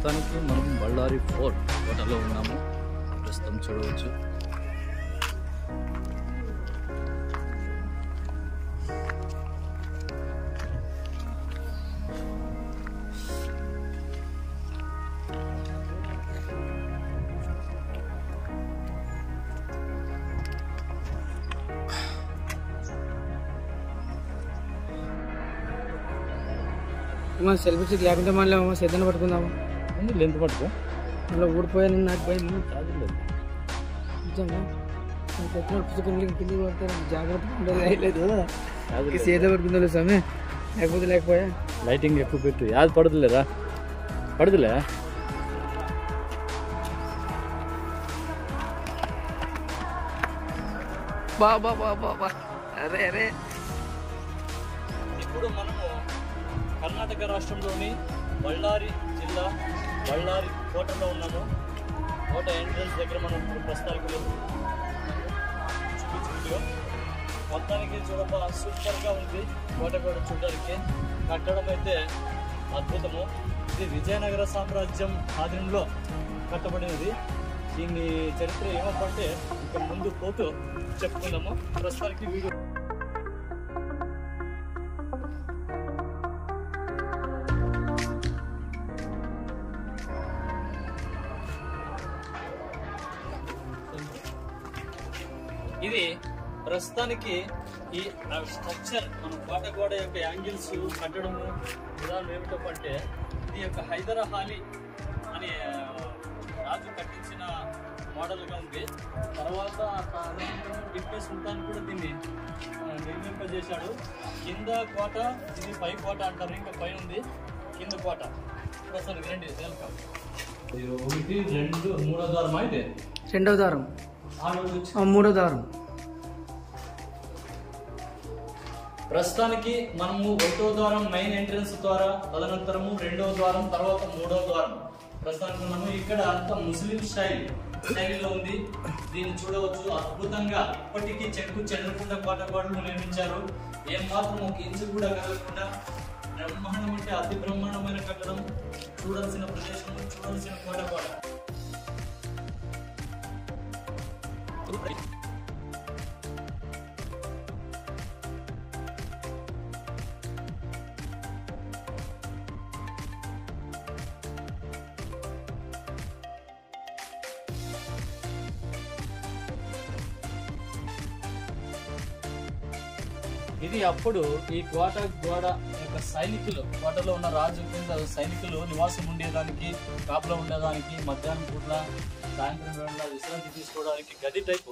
ప్రస్తుతానికి మనం బళ్ళారి ఫోర్ట్ కోటలో ఉన్నాము. ప్రస్తుతం చూడవచ్చు. సెల్ఫీ స్టిక్ లేకుంటే మళ్ళీ సేద్యాన్ని పట్టుకుందాము. లెంత్ పట్టుకో, మళ్ళీ ఊడిపోయా నేను నాకు పోయి చార్జర్ లేదు నిజంగా కింద పడతారు. జాగ్రత్తగా ఉండదు. సేద పట్టుకుందా స్వామి, లేకపోతే లేకపోయా. లైటింగ్ ఎక్కువ పెట్టు, యాది పడదులేరా, పడదులే. బాబా బాబా బా అరే అరే. ఇప్పుడు మనము కర్ణాటక రాష్ట్రంలోని బళ్ళారి జిల్లా బళ్ళారి కోటలో ఉన్నాము. కోట ఎంట్రన్స్ దగ్గర మనం ఇప్పుడు ప్రస్తుతానికి చూపించు. మొత్తానికి చూడబా సూపర్గా ఉంది. కోట కూడా చూడడానికి కట్టడం అయితే అద్భుతము. ఇది విజయనగర సామ్రాజ్యం ఆధీనంలో కట్టబడినది. దీని చరిత్ర ఏమంటే ఇక్కడ ముందు పోతూ చెప్పుకుందాము. ప్రస్తుతానికి వీడియో ఇది ప్రస్తుతానికి ఈ స్ట్రక్చర్ మన కోట గోడ యొక్క యాంగిల్స్ కట్టడము విధానం ఏమిటో అంటే ఇది యొక్క హైదర్ అలీ అనే రాజు కట్టించిన మోడల్గా ఉంది. తర్వాత టిప్పు సుల్తాన్ కూడా దీన్ని నిర్మింపజేశాడు. కింద కోట, ఇది పై కోట అంటారు. ఇంకా పైన ఉంది కింద కోట. ప్రస్తుతానికి రండి వెల్కమ్. 1 2 3వ ద్వారం అయితే రెండవ దారం, మూడో దారం. ప్రస్తుతానికి మనము 1వ ద్వారం మెయిన్ ఎంట్రన్స్ ద్వారా, తదనంతరము 2వ ద్వారం, తర్వాత 3వ ద్వారం. ప్రస్తుతానికి మనము ఇక్కడ అంతా ముస్లిం శైలిలో ఉంది. దీన్ని చూడవచ్చు. అద్భుతంగా ఇప్పటికీ చెక్కు చెదరకుండా కోట గోడలు నిర్మించారు. ఏం మాత్రం ఒక ఇంచు కూడా కదలకుండా బ్రహ్మాండం అంటే అతి బ్రహ్మాండమైన కట్టడం. చూడాల్సిన ప్రదేశం, చూడాల్సిన కోట గోడ. ఇది అప్పుడు ఈ కోట గోడ యొక్క సైనికులు, కోటలో ఉన్న రాజు కింద సైనికులు నివాసం ఉండేదానికి, కాపులో ఉండేదానికి, మధ్యాహ్నం పూట్ల, సాయంత్రం వేళ విశ్రాంతి తీసుకోవడానికి గది టైపు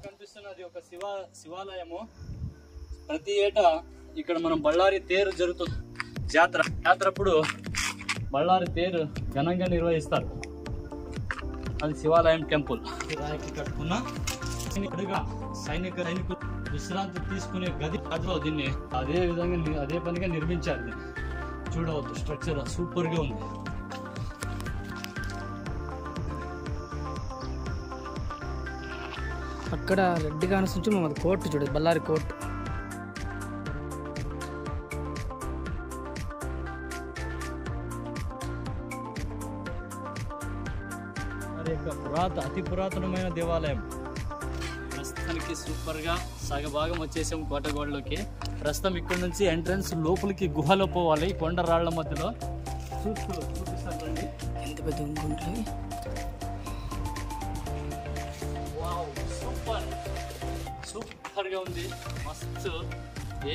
కనిపిస్తున్నది. ఒక శివాలయము. ప్రతి ఏటా ఇక్కడ మనం బళ్ళారి తేరు జరుగుతుంది. జాతరప్పుడు బళ్ళారి తేరు ఘనంగా నిర్వహిస్తారు. అది శివాలయం టెంపుల్. రాయికి కట్టుకున్న సైనికులు విశ్రాంతి తీసుకునే గదిలో దీన్ని అదే పనిగా నిర్మించారు. దీన్ని చూడవచ్చు. స్ట్రక్చర్ సూపర్ గా ఉంది. అక్కడ రెడ్ గానస్ నుంచి మనం కోర్టు చూడదు, బళ్ళారి కోర్టు. మరి యొక్క అతి పురాతనమైన దేవాలయం. ప్రస్తుతానికి సూపర్ గా సగభాగం వచ్చేసాం కోటగోడలోకి. ప్రస్తుతం ఇక్కడ నుంచి ఎంట్రన్స్ లోపలికి గుహలో పోవాలి. కొండ రాళ్ల మధ్యలో చూపిస్తానండి. ఎంత పెద్ద ఉంటుంది. సూపర్ గా ఉంది. మస్తు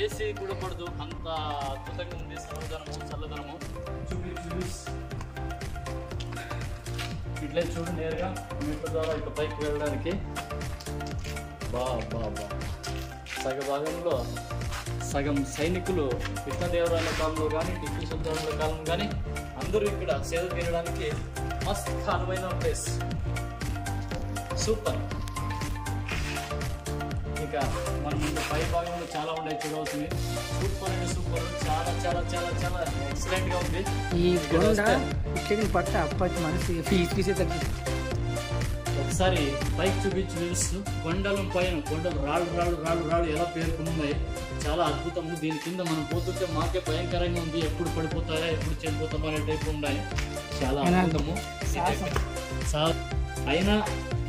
ఏసీ కూడా పడదు, అంత అద్భుతంగా ఉంది. చల్లదనము ఇట్లే చూడు. నేరుగా మెట్ల ద్వారా ఇక పైకి వెళ్ళడానికి సగభాగంలో సగం సైనికులు కృష్ణదేవరాయల కాలంలో కానీ, టిప్పు సుల్తాన్ల కాలం కానీ అందరూ ఇక్కడ సేద తీరడానికి మస్త్ అనువైన ప్లేస్. సూపర్. ఇక మన ముందు పై భాగంలో చాలా ఉన్నాయి చూడవలసింది. సూపర్ అంటే సూపర్. చాలా చాలా చాలా చాలా ఎక్సలెంట్ గా ఉంది. ఈ గొండ పట్ట అప్పటి మనసు ఫీజే తగ్గి ఒకసారి పైకి చూపించి వ్యూస్. కొండల పైన కొండలు రాళ్ళు రాళ్ళు రాళ్ళు రాళ్ళు ఎలా పేర్కొన్నాయి, చాలా అద్భుతము. దీని కింద మనం పోతుంటే మాకే భయంకరంగా ఉంది, ఎప్పుడు పడిపోతాయా ఎప్పుడు చనిపోతామా అనే టైప్ ఉన్నాయి. చాలా అద్భుతము. అయినా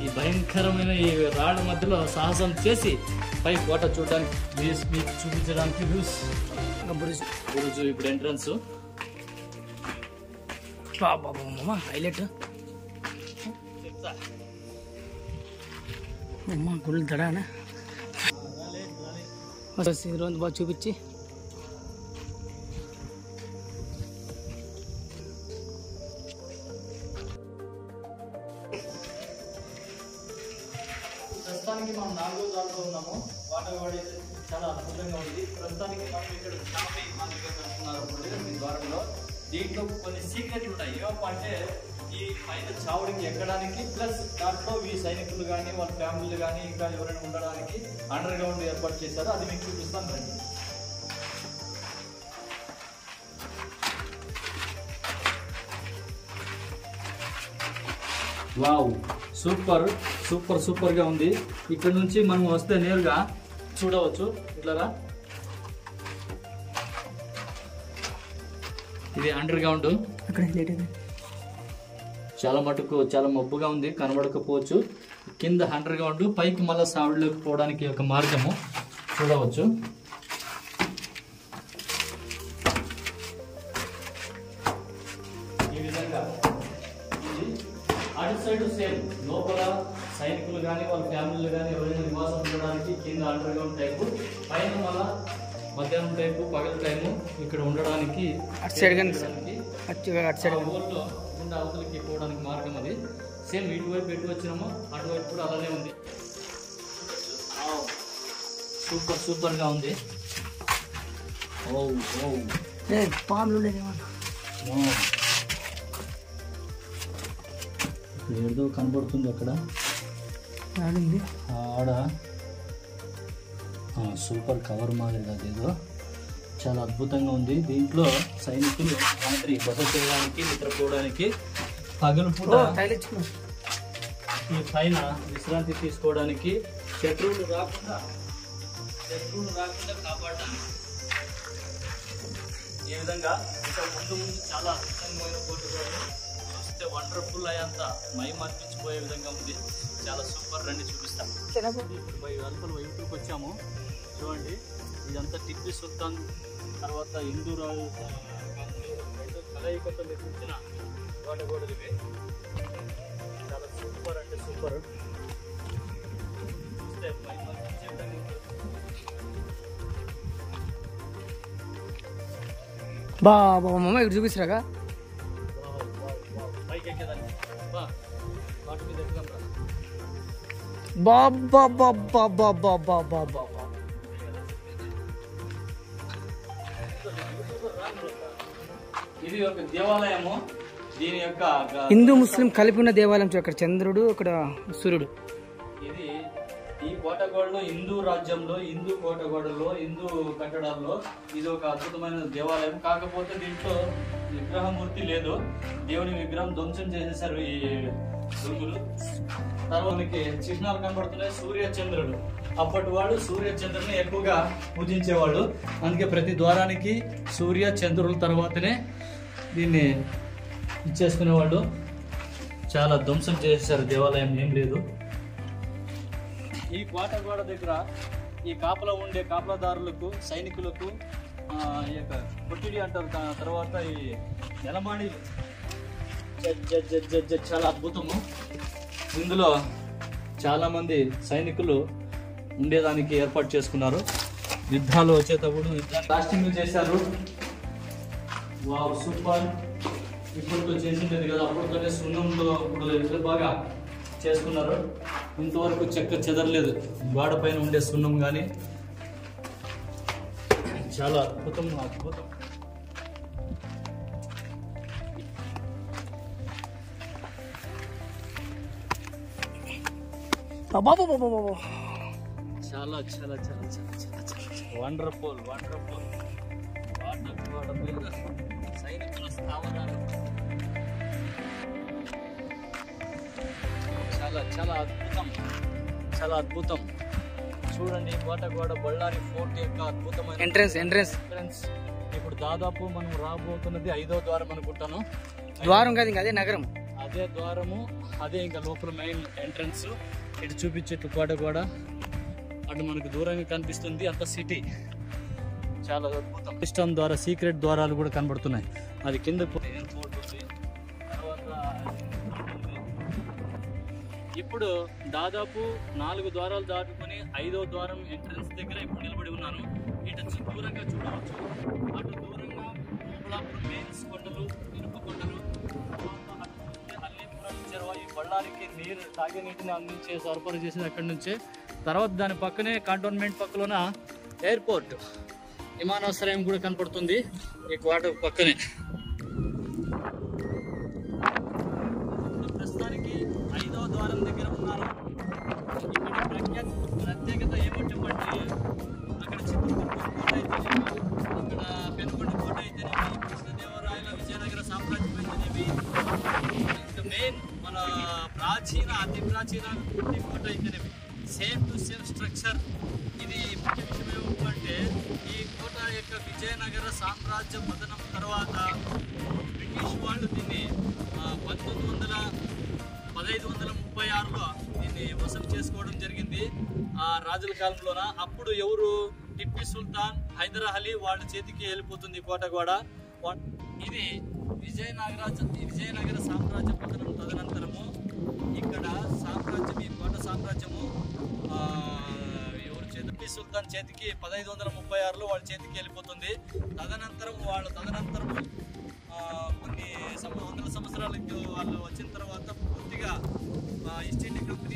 ఈ భయంకరమైన ఈ రాళ్ళ మధ్యలో సాహసం చేసి పై కోట చూడడానికి మీకు చూపించడానికి వ్యూస్. బురుజు ఇప్పుడు ఎంట్రన్స్ హైలైట్ గుళ్ళు తడానా బాగా చూపించి ప్రస్తుతానికి మనం 4వ దాంట్లో ఉన్నాము. వాటర్ బాడీ చాలా అద్భుతంగా ఉంది. ప్రస్తుతానికి మనం ఇక్కడ షాపింగ్ కట్టుకున్నారు ద్వారంలో. దీంట్లో కొన్ని సీక్రెట్లు ఉన్నాయి. ఏమో అంటే ఈ పైన చావుడికి ఎక్కడానికి, ప్లస్ దాంట్లో ఈ సైనికులు కానీ వాళ్ళ ఫ్యామిలీలు కానీ ఇంకా ఎవరైనా ఉండడానికి అండర్ గ్రౌండ్ ఏర్పాటు చేశారు. అది మీకు చూపిస్తాను రండి. వావ్, సూపర్ సూపర్ సూపర్ గా ఉంది. ఇక్కడ నుంచి మనం వస్తే నేరుగా చూడవచ్చు. ఇట్లాగా ఇది అండర్ గ్రౌండ్. చాలా మటుకు చాలా మబ్బుగా ఉంది, కనబడకపోవచ్చు. కింద అండర్ గ్రౌండ్, పైకి మళ్ళీ సావుడిలోకి పోవడానికి ఒక మార్గము చూడవచ్చు. ఈ విధంగా అటు సైడ్ సేమ్ లోపల సైనికులు కానీ వాళ్ళ ఫ్యామిలీలు కానీ ఎవరైనా నివాసం ఉండడానికి కింద అండర్ గ్రౌండ్ టైపు, పైన మళ్ళా మధ్యాహ్నం టైపు పగల టైము ఇక్కడ ఉండడానికి అటు సైడ్ ఊళ్ళో ఉండే అవతలకి పోవడానికి మార్గం అది. సేమ్ ఇటువైపు ఎటు వచ్చినామో అటువైపు కూడా అలానే ఉంది. సూపర్ సూపర్ గా ఉంది. ఓ ఓ పాములు ఏదో కనబడుతుంది అక్కడ ఆడ. సూపర్ కవర్ మాదిరిగా అదేదో చాలా అద్భుతంగా ఉంది. దీంట్లో సైనికులు రాత్రి బస చేయడానికి, నిద్రపోవడానికి, పగలు పూట ఈ పైన విశ్రాంతి తీసుకోవడానికి, శత్రువులు రాకుండా కాపాడడానికి. ఈ విధంగా ఇంకా ముందు చాలా అద్భుతమైన కోటలు చూస్తే వండర్ఫుల్ అయ్యేంత మయం అర్పించిపోయే విధంగా ఉంది. చాలా సూపర్. రండి చూపిస్తాం. ఇప్పుడు అల్పల వైపుకి వచ్చాము. చూడండి, ఇదంతా టిప్పు సుల్తాన్ తర్వాత హిందూ రాజు కలయికతో నిర్మించిన కోటగోడలు ఇవి. చాలా సూపర్ అంటే సూపర్. చూస్తే మయం అర్పించే విధంగా ఉంటుంది. బాబా మమ్మ ఇక్కడ చూపిస్తారా పైకి ఎక్కేదాన్ని వాటి మీద ఎక్కుదాం రా. బాబా బాబా బాబా బాబా బాబా ఇది ఒక దేవాలయము. దీని యొక్క హిందూ ముస్లిం కలిపి ఉన్న దేవాలయం. అక్కడ చంద్రుడు, అక్కడ సూర్యుడు. ఇది ఈ కోటగోడలో హిందూ రాజ్యంలో, హిందూ కోటగోడలో, హిందూ కట్టడాల్లో ఇది ఒక అద్భుతమైన దేవాలయం. కాకపోతే దీంట్లో విగ్రహమూర్తి లేదు. దేవుని విగ్రహం ధ్వంసం చేసేసారు ఈ దుర్గులు. తర్వాత చిహ్నాలు కనబడుతున్నాయి. సూర్య చంద్రుడు. అప్పటి వాళ్ళు సూర్య చంద్రుని ఎక్కువగా పూజించేవాళ్ళు. అందుకే ప్రతి ద్వారానికి సూర్య చంద్రుల తర్వాతనే దీన్ని ఇచ్చేసుకునేవాళ్ళు. చాలా ధ్వంసం చేసేసారు దేవాలయం, ఏం లేదు. ఈ కోటగోడ దగ్గర ఈ కాపలా ఉండే కాపలాదారులకు, సైనికులకు ఈ యొక్క పొట్టిడి అంటారు. తర్వాత ఈ నెలమాణి చాలా అద్భుతము. ఇందులో చాలామంది సైనికులు ఉండేదానికి ఏర్పాటు చేసుకున్నారు. యుద్ధాలు వచ్చేటప్పుడు కాస్టింగ్ చేశారు. Wow, super. ఇప్పటితో చేసిండేది కదా, అప్పటితోనే సున్నంలో ఇప్పుడు బాగా చేసుకున్నారు. ఇంతవరకు చెక్క చెదరలేదు గోడ పైన ఉండే సున్నం కానీ. చాలా అద్భుతం అద్భుతం. చాలా చాలా చాలా చాలా చాలా వండర్ఫుల్ వండర్ఫుల్. గోడ పైన సైనికుల స్థావరాలు చాలా చాలా అద్భుతం, చాలా అద్భుతం. చూడండి కోటగోడ బళ్ళారి ఫోర్ట్ యొక్క అద్భుతమైన ఎంట్రన్స్. ఇప్పుడు దాదాపు మనం రాబోతున్నది 5వ ద్వారం అనుకుంటాను. ద్వారం కాదు, ఇంకా అదే నగరం, అదే ద్వారము, అదే ఇంకా లోపల మెయిన్ ఎంట్రన్స్. ఇటు చూపించేట్టు కోటగోడ, అటు మనకు దూరంగా కనిపిస్తుంది అంత సిటీ. చాలా అద్భుతం. సిస్టమ్ ద్వారా సీక్రెట్ ద్వారాలు కూడా కనబడుతున్నాయి. అది కింద ఎయిర్పోర్ట్ ఉంది. తర్వాత ఇప్పుడు దాదాపు 4 ద్వారాలు దాటుకొని 5వ ద్వారం ఎంట్రన్స్ దగ్గర ఇప్పుడు నిలబడి ఉన్నాను. ఇటు దూరంగా చూడవచ్చు. అటు దూరంగా ఓబుళాపురం మెయిన్స్ కొండలు, ఇనుప కొండలు, అల్లీపురం చెరువు, ఈ బళ్ళారికి తాగే నీటిని అందించే సరఫరా చేసేది అక్కడి నుంచే. తర్వాత దాని పక్కనే కంటోన్మెంట్ పక్కలోన ఎయిర్పోర్ట్, విమానాశ్రయం కూడా కనపడుతుంది ఈ కోట పక్కనే. ప్రస్తుతానికి 5వ ద్వారం దగ్గర ఉన్నారు. ఇక్కడ ప్రత్యేకత ఏమిటంటే అక్కడ చిత్రదుర్గం కోట అయితేనేమి, అక్కడ పెనుగొండ కోట అయితేనేమి, కృష్ణదేవరాయల విజయనగర సామ్రాజ్యం అయితేనేమి, మెయిన్ మన అతి ప్రాచీన కోట అయితేనేమి, సేమ్ టు సేమ్ స్ట్రక్చర్. ఇది ముఖ్య విషయం ఏమిటంటే ఈ కోట యొక్క విజయనగర సామ్రాజ్య పతనం తర్వాత బ్రిటిష్ వాళ్ళు దీన్ని 1536లో దీన్ని వసూలు చేసుకోవడం జరిగింది ఆ రాజుల కాలంలోన. అప్పుడు ఎవరు, టిప్పీ సుల్తాన్, హైదర్ అలీ వాళ్ళ చేతికి వెళ్ళిపోతుంది కోటగోడ. ఇది విజయనగర సామ్రాజ్య పతనం తదనంతరము ఇక్కడ సామ్రాజ్యం, ఈ కోట సామ్రాజ్యము టిప్పీ సుల్తాన్ చేతికి 1536లో వాళ్ళ చేతికి వెళ్ళిపోతుంది. తదనంతరం కొన్ని వందల సంవత్సరాలకి వాళ్ళు వచ్చిన తర్వాత పూర్తిగా ఈస్ట్ ఇండియా కంపెనీ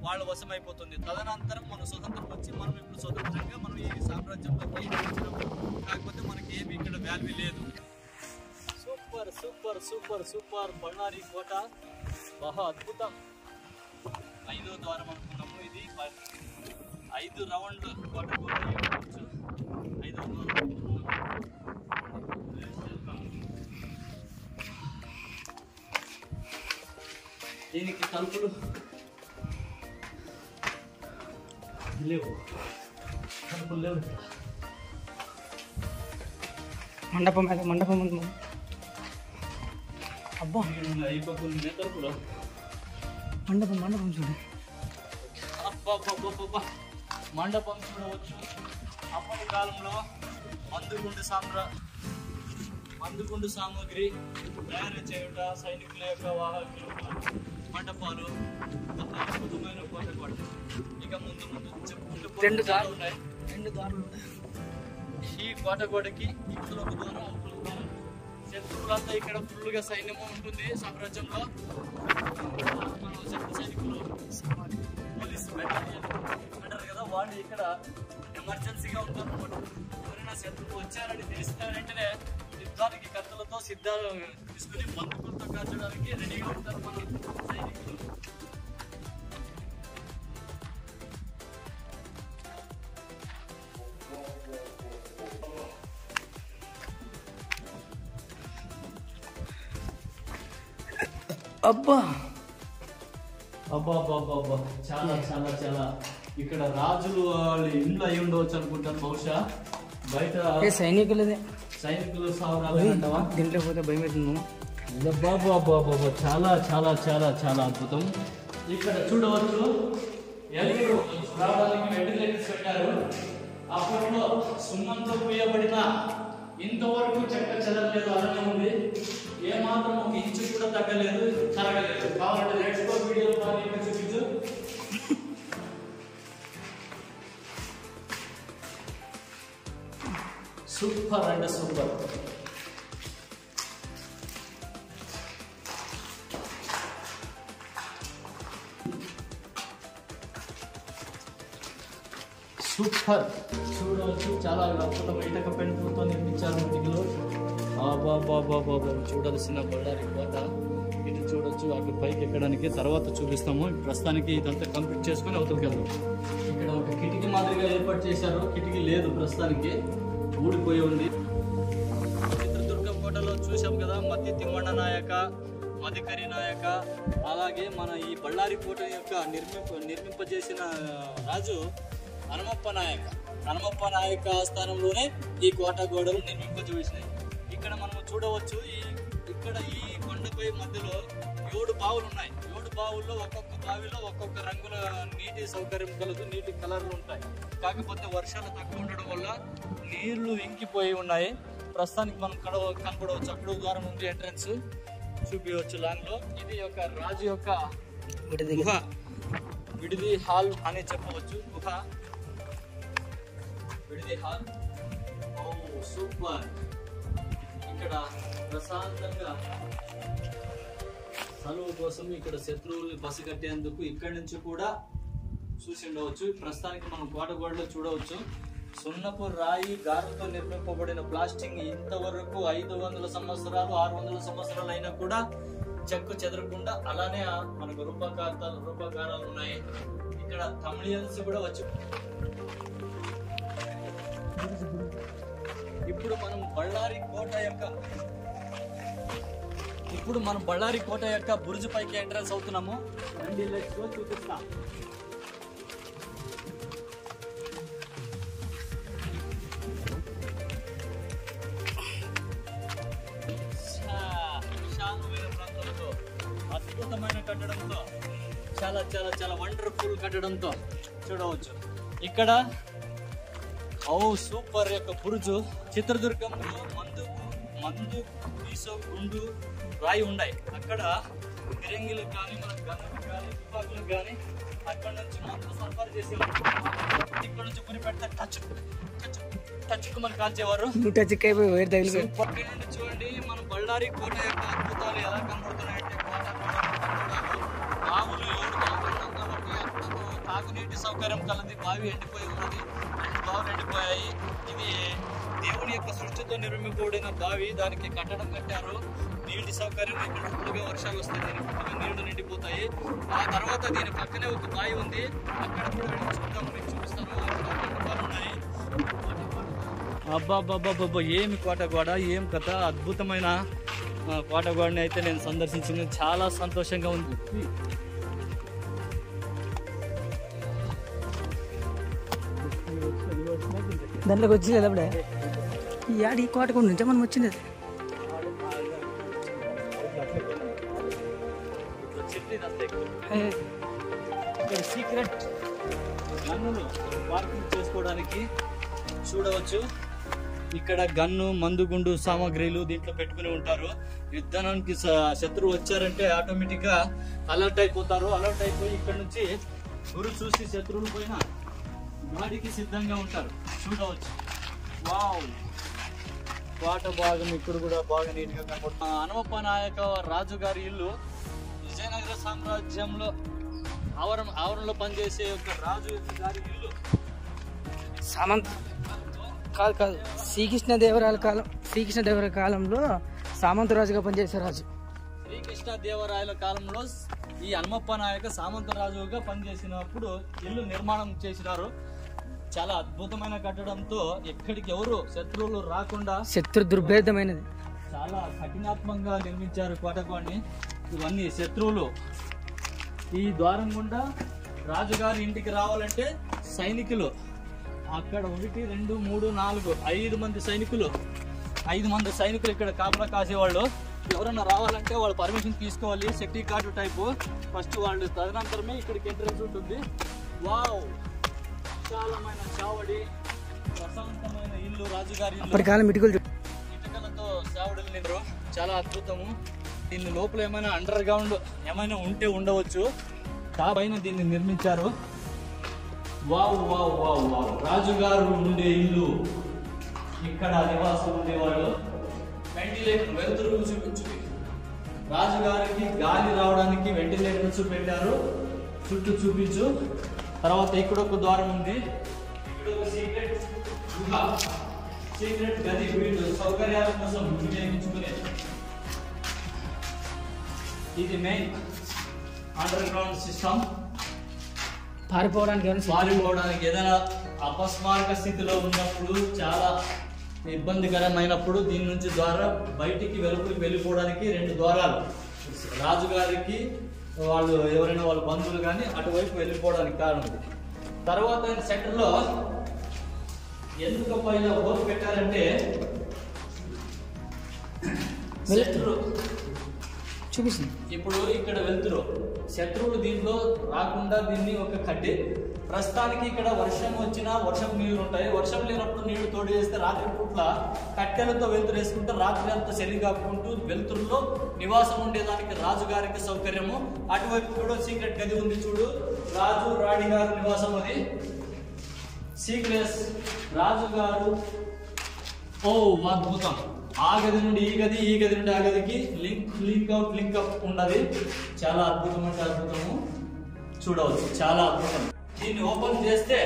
వాళ్ళ వశం అయిపోతుంది. తదనంతరం మన స్వతంత్రం వచ్చి మనం ఇప్పుడు స్వతంత్రంగా మనం ఈ సామ్రాజ్యంలోకి వచ్చినాము. కాకపోతే మనకి ఏమి ఇక్కడ వాల్యూ లేదు. Super super super super Ballari కోట, బహు అద్భుతం. 5వ ద్వారం అనుకున్నాము. ఇది 5 రౌండ్లు కోట కూడా 5వ ద్వారం. దీనికి తలుపులు లేవు, తలుపులు లేవు. మండపం ఉంది. అబ్బా అయిపోతుంది తలుపులు. మండపం చూడు. అబ్బా మండపం చూడవచ్చు. అప్పటి కాలంలో మందుగుండు సామాగ్రి తయారు చేయుట, సైనికుల యొక్క వాహకులు, మండపాలు, అద్భుతమైన కోటగోడ. ఇక ముందు చెప్పుకుంటూ 2 దారులు ఉన్నాయి. ఈ కోటగోడకి ఇక్కడ ఒక దూరం, ఒక దూరం. శత్రువులంతా ఇక్కడ ఫుల్గా సైన్యము ఉంటుంది సామ్రాజ్యంలో. సైనికులు, పోలీసు అంటారు కదా, వాళ్ళు ఇక్కడ ఎమర్జెన్సీగా ఉంటారు. ఎవరైనా శత్రువు వచ్చారని తెలిసిన వెంటనే యుద్ధానికి కత్తులతో సిద్ధాలు తీసుకుని బంధుకులతో కాల్చడానికి రెడీగా ఉంటారు మన సైనికులు. అబ్బా చాలా చాలా చాలా ఇక్కడ రాజులు వాళ్ళ ఇండ్లు అయి ఉండవచ్చు అనుకుంటాను బహుశా. బయట సైనికులు దీంట్లో పోతే భయం అవుతుంది. చాలా చాలా చాలా చాలా అద్భుతం. ఇక్కడ చూడవచ్చు రావడానికి వెంటిలేటర్స్ పెట్టారు. అప్పట్లో సున్నంతో పూయబడిన ఇంతవరకు చెక్క చెదరలేదు, అలానే ఉంది. ఏమాత్రం ఒక ఇంచు కూడా తగ్గలేదు, తరగలేదు. కావాలంటే నెక్స్ట్ వీడియో చూపించు. సూపర్ అంటే సూపర్. సూపర్ చూడవచ్చు. చాలా అద్భుతం. ఇటక పెంకులతో నిర్మించారు ఇంటిలో. చూడాల్సిన బళ్ళారి కోట. ఇటు చూడొచ్చు. అక్కడ పైకి ఎక్కడానికి తర్వాత చూపిస్తాము. ప్రస్తుతానికి ఇదంతా కంప్లీట్ చేసుకుని అవతలకి వెళ్దాం. ఇక్కడ ఒక కిటికీ మాదిరిగా ఏర్పాటు చేశారు. కిటికీ లేదు ప్రస్తుతానికి, ఊడిపోయి ఉంది. చిత్రదుర్గం కోటలో చూసాం కదా, మత్తి తిమ్మಣ್ణ నాయక మధుకరి నాయక, అలాగే మన ఈ బళ్ళారి కోట యొక్క నిర్మింపజేసిన రాజు హనుమప్ప నాయక. హనుమప్ప నాయక స్థానంలోనే ఈ కోట గోడలు నిర్మింపజేసినాయి. ఇక్కడ మనం చూడవచ్చు, ఇక్కడ ఈ కొండపై మధ్యలో 7 బావులు ఉన్నాయి. 7 బావుల్లో ఒక్కొక్క బావిలో ఒక్కొక్క రంగుల నీటి సౌకర్యం కలదు, నీటి కలర్లు ఉంటాయి. కాకపోతే వర్షాలు తక్కువ ఉండడం వల్ల నీళ్లు ఇంకిపోయి ఉన్నాయి. ప్రస్తుతానికి మనం కనపడవచ్చు, అక్కడ ద్వారం ఉంది, ఎంట్రన్స్ చూపించవచ్చు లాంగ్ లో. ఇది ఒక రాజు యొక్క గుహ, విడిది హాల్ అని చెప్పవచ్చు. గుహ విడిది హాల్. ఓ సూపర్. ఇక్కడ ప్రశాంతంగా సెలవు కోసం ఇక్కడ శత్రువుల్ని పసిగట్టేందుకు ఇక్కడి నుంచి కూడా చూసి ఉండవచ్చు. ప్రస్తుతానికి మనం కోటగోడలో చూడవచ్చు, సున్నపు రాయి గారుతో నిర్మింపబడిన ప్లాస్టింగ్ ఇంతవరకు 500 సంవత్సరాలు 600 సంవత్సరాలు అయినా కూడా చెక్కు చెదరకుండా అలానే మనకు రూపకారాలు ఉన్నాయి. ఇక్కడ తమిళియన్స్ కూడా వచ్చి ఇప్పుడు మనం బళ్ళారి కోట యొక్క బురుజు పైకి ఎంట్రన్స్ అవుతున్నాము. రండి, లెట్స్ గో, చూపిస్తాం. అద్భుతమైన కట్టడంతో, చాలా చాలా చాలా వండర్ఫుల్ కట్టడంతో చూడవచ్చు. ఇక్కడ సూపర్ యొక్క బురుజు. చిత్రదుర్గంలో మందు తీసో గుండు రాయి ఉన్నాయి. అక్కడ ఫిరంగిలకు కానీ మన గన్నులకు కానీ తుపాకులకు కానీ అక్కడ నుంచి మందు సరఫరా చేసేవారు. ఇక్కడ నుంచి గురి పెడితే టచ్కు మనం కాల్చేవారు. చూడండి మన బళ్ళారి కోట యొక్క అద్భుతాలు ఎలా కనబడుతున్నాయంటే, బావులు 7 బావులు తాగునీటి సౌకర్యం కలది. బావి ఎండిపోయి ఉన్నది, 2 బావులు ఎండిపోయాయి. ఇది దేవుని యొక్క సృష్టితో నిర్మింపబడిన బావి. దానికి కట్టడం కట్టారు. నీటి సౌకర్యం ఇక్కడ ఫుల్గా వర్షాలు వస్తాయి, దీని ఫుల్గా నీళ్లు నిండిపోతాయి. ఆ తర్వాత దీని పక్కనే ఒక బావి ఉంది, అక్కడ కూడా వెళ్ళి చూద్దాం, మీకు చూపిస్తాను. అక్కడ ఉన్నాయి. అబ్బాబ్బాబ్బా, ఏమి కోటగోడ, ఏం కథ! అద్భుతమైన కోటగోడని అయితే నేను సందర్శించింది, చాలా సంతోషంగా ఉంది. దాంట్లోకి వచ్చి కదా అప్పుడే ఈ కోటగోడ నుంచే మనం వచ్చింది. సీక్రెట్ గన్నులు పార్కింగ్ చేసుకోవడానికి చూడవచ్చు. ఇక్కడ గన్ను, మందుగుండు సామాగ్రిలు దీంట్లో పెట్టుకుని ఉంటారు. యుద్ధానికి శత్రువు వచ్చారంటే ఆటోమేటిక్ గా అలర్ట్ అయిపోతారు. అలర్ట్ అయిపోయి ఇక్కడ నుంచి గురి చూసి శత్రువుల పైన దాడికి సిద్ధంగా ఉంటారు. చూడవచ్చు. వావ్, కోట భాగం ఇక్కడ కూడా బాగా నీట్ గా కనబడుతుంది. హనుమప్ప నాయక రాజుగారి ఇల్లు విజయనగర సామ్రాజ్యంలో ఆవరణలో పనిచేసే ఒక రాజు గారి ఇల్లు. కాదు శ్రీకృష్ణదేవరాయల కాలంలో సామంతరాజుగా పనిచేసే రాజు. శ్రీకృష్ణదేవరాయల కాలంలో ఈ హనుమప్ప నాయక సామంతరాజుగా పనిచేసినప్పుడు ఇల్లు నిర్మాణం చేసినారు. చాలా అద్భుతమైన కట్టడంతో ఎక్కడికి ఎవరు శత్రువులు రాకుండా, శత్రు దుర్భేదమైనది, చాలా కఠినాత్మకంగా నిర్మించారు కోటగోడని. ఇవన్నీ శత్రువులు ఈ ద్వారం గుండా రాజుగారి ఇంటికి రావాలంటే సైనికులు అక్కడ 1 2 3 4 5 మంది సైనికులు, 5 మంది సైనికులు ఇక్కడ కాపలా కాసేవాళ్ళు. ఎవరైనా రావాలంటే వాళ్ళు పర్మిషన్ తీసుకోవాలి, సెక్యూరిటీ గార్డు టైపు. ఫస్ట్ వాళ్ళు, తదనంతరమే ఇక్కడికి ఎంట్రన్స్ ఉంటుంది. వావ్, విశాలమైన చావడి, ప్రశాంతమైన ఇల్లు, రాజుగారి ఇటుకలతో చావడలు నిండ్రు. చాలా అద్భుతము. దీని లోపల ఏమైనా అండర్ గ్రౌండ్ ఏమైనా ఉంటే ఉండవచ్చు. పైన దీన్ని నిర్మించారు. వావ్ వావ్ వావ్ వావ్, రాజుగారు ఉండే ఇల్లు. ఇక్కడ నివాసం ఉండేవాళ్ళు. వెంటిలేటర్, వెలుతురు చూపించు. రాజుగారికి గాలి రావడానికి వెంటిలేటర్స్ పెట్టారు. చుట్టూ చూపించు. తర్వాత ఇక్కడ ఒక ద్వారం ఉంది. ఇక్కడ ఒక సీక్రెట్ గది, వీళ్ళు సౌకర్యాల కోసం వినియోగించుకునే. ఇది మెయిన్ అండర్ గ్రౌండ్ సిస్టమ్. పారిపోవడానికి ఏదైనా అపస్మారక స్థితిలో ఉన్నప్పుడు, చాలా ఇబ్బందికరమైనప్పుడు దీని నుంచి ద్వారా బయటికి వెలుపుకి వెళ్ళిపోవడానికి 2 ద్వారాలు. రాజుగారికి వాళ్ళు ఎవరైనా వాళ్ళ బంధువులు కానీ అటువైపు వెళ్ళిపోవడానికి కారణం. తర్వాత సెంటర్ లో ఎందుకు పైన హోల్ పెట్టారంటే శత్రు చూపిస్తుంది. ఇప్పుడు ఇక్కడ వెళ్తురు శత్రువులు దీంట్లో రాకుండా దీన్ని ఒక కడ్డి. ప్రస్తుతానికి ఇక్కడ వర్షం వచ్చినా వర్షం నీళ్లు ఉంటాయి. వర్షం లేనప్పుడు నీళ్లు తోడు చేస్తే రాత్రి పూట్ల కట్టెలతో వెలుతురు వేసుకుంటే రాత్రి అంతా చలి కాపుకుంటూ వెలుతురులో నివాసం ఉండేదానికి రాజుగారికి సౌకర్యము. అటువైపు కూడా సీక్రెట్ గది ఉంది చూడు, రాజు రాణి గారు నివాసం. అది సీక్రెట్ రాజుగారు. ఓ అద్భుతం! ఆ గది నుండి ఈ గది, ఈ గది నుండి ఆ గదికి లింక్ అప్ ఉన్నది. చాలా అద్భుతం అంటే అద్భుతము చూడవచ్చు, చాలా అద్భుతం. దీన్ని ఓపెన్ చేస్తే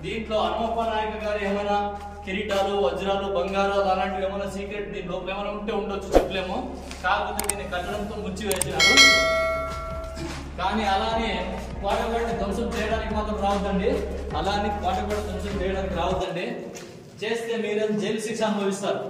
దీంట్లో హనుమప్ప నాయక గారు ఏమైనా కిరీటాలు, వజ్రాలు, బంగారాలు అలాంటివి ఏమైనా సీక్రెట్ దీని లోపల ఏమైనా ఉంటే ఉండొచ్చు, చెప్పలేము. కాకపోతే దీన్ని కట్టడంతో ముచ్చి వేసినారు. కానీ అలానే కోటగడ్డ ధ్వంసం చేయడానికి మాత్రం రావద్దండి. అలానే కోటగడ్డ ధ్వంసం చేయడానికి రావద్దండి. చేస్తే మీరే జైలు శిక్ష అనుభవిస్తారు.